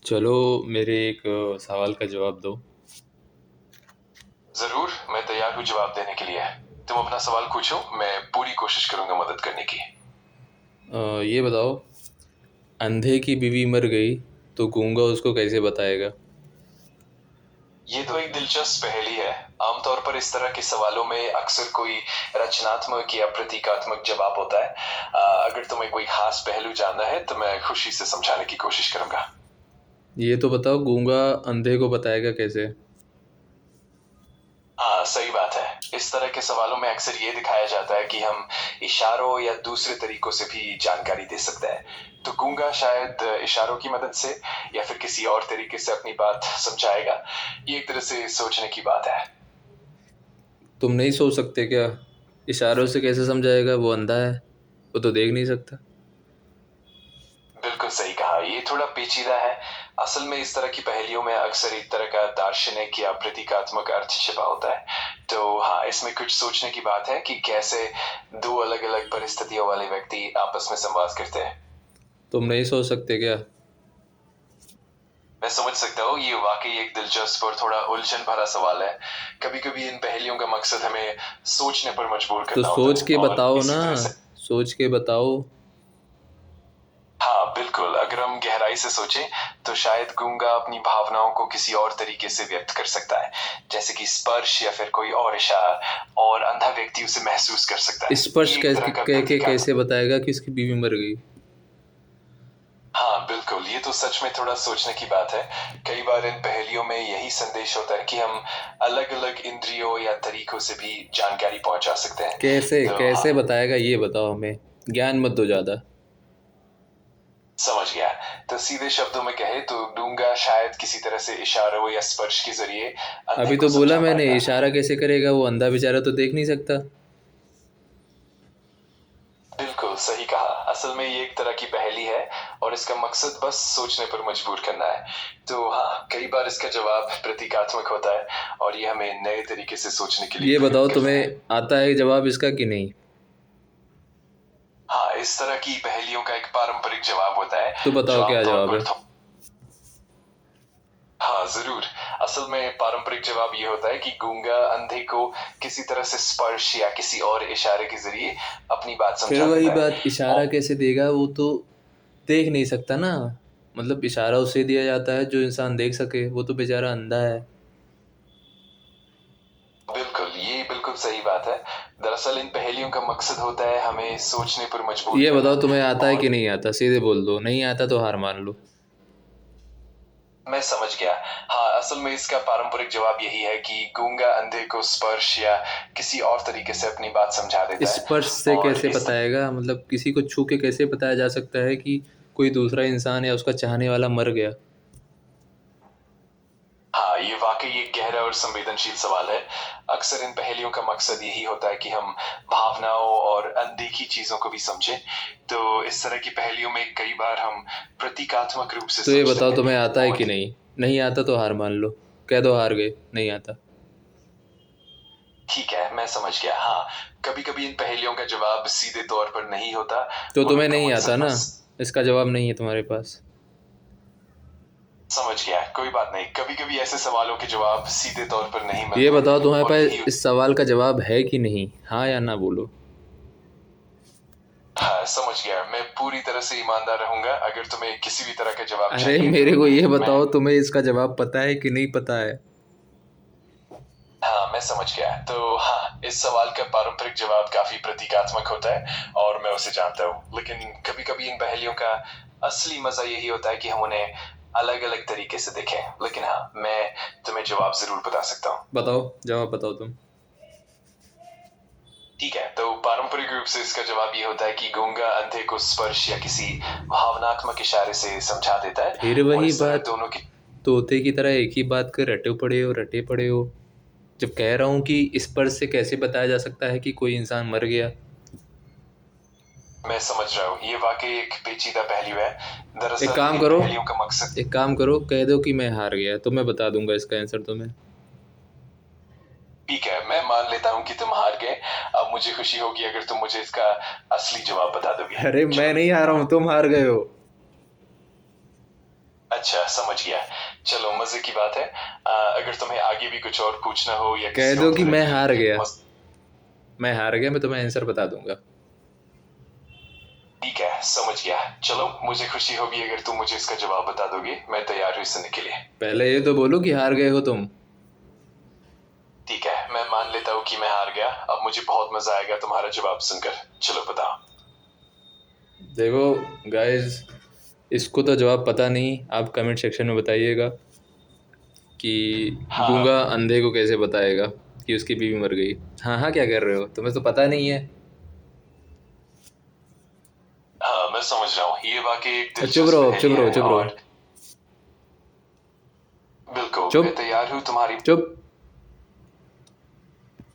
चलो मेरे एक सवाल का जवाब दो। जरूर, मैं तैयार हूँ जवाब देने के लिए। तुम अपना सवाल पूछो, मैं पूरी कोशिश करूंगा मदद करने की। ये बताओ, अंधे की बीवी मर गई तो गूंगा उसको कैसे बताएगा? ये तो एक दिलचस्प पहेली है। आमतौर पर इस तरह के सवालों में अक्सर कोई रचनात्मक या प्रतीकात्मक जवाब होता है। अगर तुम्हें कोई खास पहलू जानना है तो मैं खुशी से समझाने की कोशिश करूंगा। ये तो बताओ, गूंगा अंधे को बताएगा कैसे? हाँ, सही बात है। इस तरह के सवालों में अक्सर ये दिखाया जाता है कि हम इशारों या दूसरे तरीकों से भी जानकारी दे सकते हैं। तो गूंगा शायद इशारों की मदद से या फिर किसी और तरीके से अपनी बात समझाएगा। ये एक तरह से सोचने की बात है। तुम नहीं सोच सकते क्या? इशारों से कैसे समझाएगा? वो अंधा है, वो तो देख नहीं सकता। बिल्कुल सही कहा, ये थोड़ा पेचीदा है। असल में इस तरह की पहेलियों में अक्सर एक तरह का दार्शनिक या प्रतीकात्मक अर्थ छिपा होता है। तो हाँ, इसमें कुछ सोचने की बात है कि कैसे दो अलग अलग परिस्थितियों वाले व्यक्ति आपस में संवाद करते हैं। तुम नहीं सोच सकते क्या? मैं समझ सकता हूँ, ये वाकई एक दिलचस्प और थोड़ा उलझन भरा सवाल है। कभी कभी इन पहेलियों का मकसद हमें सोचने पर मजबूर तो करना होता सोच है के और बताओ इसी ना। तरह से। सोच के बताओ। हाँ बिल्कुल, अगर हम गहराई से सोचें तो शायद गूंगा अपनी भावनाओं को किसी और तरीके से व्यक्त कर सकता है, जैसे कि स्पर्श या फिर कोई और इशारा, और अंधा व्यक्ति उसे महसूस कर सकता है। स्पर्श ये एक कैसे तरह का कैसे प्रतीकात्मक। बताएगा कि उसकी बीवी मर गई? हाँ बिल्कुल, ये तो सच में थोड़ा सोचने की बात है। कई बार इन पहेलियों में यही संदेश होता है कि हम अलग अलग इंद्रियों या तरीकों से भी जानकारी पहुंचा सकते हैं। कैसे तो हाँ, कैसे बताएगा ये बताओ हमें। ज्ञान मत दो ज़्यादा। समझ गया। तो सीधे शब्दों में कहे तो गूंगा शायद किसी तरह से इशारों या स्पर्श के जरिए अंधे अभी को तो बोला समझा मैंने, पाएगा। इशारा कैसे करेगा? वो अंधा बेचारा तो देख नहीं सकता। बिल्कुल सही कहा, असल में ये एक तरह की पहेली है और इसका मकसद बस सोचने पर मजबूर करना है। तो हाँ, कई बार इसका जवाब प्रतीकात्मक होता है और ये हमें नए तरीके से सोचने के लिए ये बताओ, प्रेरित करता है। तुम्हें आता है जवाब इसका कि नहीं? हाँ, इस तरह की पहेलियों का एक पारंपरिक जवाब होता है तो जो बताओ क्या आमतौर जवाब है। पर हाँ जरूर। असल में पारंपरिक जवाब ये होता है कि गूंगा अंधे को किसी तरह से स्पर्श या किसी और इशारे के जरिए अपनी बात फिर समझा वही देता है। बात, इशारा कैसे देगा? वो तो देख नहीं सकता ना। मतलब इशारा उसे दिया जाता है जो इंसान देख सके, वो तो बेचारा अंधा है। बिल्कुल, ये बिल्कुल सही बात है। दरअसल इन पहेलियों का मकसद होता है हमें सोचने पर मजबूर ये करना। बताओ, तुम्हें आता है और कि नहीं आता? सीधे बोल दो, नहीं आता तो हार मान लो। मैं समझ गया। हाँ, असल में इसका पारंपरिक जवाब यही है कि गूंगा अंधे को स्पर्श या किसी और तरीके से अपनी बात समझा देता है। स्पर्श से और कैसे इस बताएगा? मतलब किसी को छू के कैसे बताया जा सकता है कि कोई दूसरा इंसान या उसका चाहने वाला मर गया? हाँ, ये वाकई एक गहरा और संवेदनशील सवाल है। अक्सर इन पहेलियों का मकसद यही होता है कि हम भावनाओं और अनदेखी चीजों को भी समझें। तो इस तरह की पहेलियों में कई बार हम प्रतीकात्मक रूप से तो ये सोचते बताओ, हैं। तुम्हें आता है और कि नहीं? नहीं आता तो हार मान लो। कह दो हार गए, नहीं आता। ठीक है, मैं समझ गया। हाँ, कभी कभी इन पहेलियों का जवाब सीधे तौर पर नहीं होता। तो तुम्हें उनका नहीं आता मकसद ना, बस। इसका जवाब नहीं है तुम्हारे पास। समझ गया, कोई बात नहीं। कभी कभी ऐसे सवालों के जवाब सीधे तौर पर नहीं ये मिलते। बताओ, तुम्हारे और पास यही। इस सवाल का जवाब है कि नहीं? हाँ या ना बोलो। हाँ समझ गया, मैं पूरी तरह से ईमानदार रहूंगा अगर तुम्हें किसी भी तरह का जवाब अरे चाहिए मेरे तो। को ये मैं बताओ, तुम्हें इसका जवाब पता है कि नहीं पता है? हाँ, मैं समझ गया। तो हाँ, इस सवाल का पारंपरिक जवाब काफी प्रतीकात्मक होता है और मैं उसे जानता हूँ। लेकिन कभी कभी इन पहेलियों का असली मजा यही होता है कि हम उन्हें अलग अलग तरीके से देखें। लेकिन हाँ, मैं तुम्हें जवाब जरूर बता सकता हूँ। बताओ, जवाब बताओ तुम। ठीक है, तो पारंपरिक रूप से इसका जवाब ये होता है कि गूंगा अंधे को स्पर्श या किसी भावनात्मक इशारे से समझा देता है। फिर और वही इस तरह बात, दोनों की। तोते की तरह एक ही बात के रटे पड़े हो, रटे पड़े हो। जब कह रहा हूँ कि स्पर्श से कैसे बताया जा सकता है कि कोई इंसान मर गया। मैं समझ रहा हूँ, ये वाकई एक पेचीदा पहलू है। एक दरअसल काम इन करो, पहेलियों का मकसद। एक काम करो, कह दो कि मैं हार गया तो मैं बता दूंगा इसका आंसर तुम्हें। ठीक है, मैं मान लेता हूँ कि तुम हार गए। अब मुझे खुशी होगी अगर तुम मुझे इसका असली जवाब बता दोगे। अरे मैं चलो। नहीं हारा हूँ, तुम हार गए हो। अच्छा, समझ गया। चलो, मजे की बात है। अगर तुम्हें आगे भी कुछ और पूछना हो या कह किसी दो और कि तरह मैं की हार गया। मस मैं हार गया, मैं तुम्हें आंसर बता दूंगा। ठीक है, समझ गया। चलो, मुझे खुशी होगी अगर तुम मुझे इसका जवाब बता दोगे। मैं तैयार हूँ सुनने के लिए। पहले ये तो बोलो कि हार गए हो तुम। ठीक है, मैं मान लेता हूँ कि मैं हार गया। अब मुझे बहुत मजा आएगा तुम्हारा जवाब सुनकर। चलो बताओ। देखो गाइस, इसको तो जवाब पता नहीं, आप कमेंट सेक्शन में बताइएगा कि हाँ हाँ। गूंगा अंधे को कैसे बताएगा कि उसकी बीवी मर गई। हाँ हाँ, क्या कर रहे हो, तुम्हें तो पता नहीं है। हाँ, मैं समझ रहा हूँ। ये वाकई एक चुप दिलचस्प रहो, चुप पहेली रहो, है चुप रहो। और बिल्कुल, चुप मैं तैयार हूँ तुम्हारी। चुप।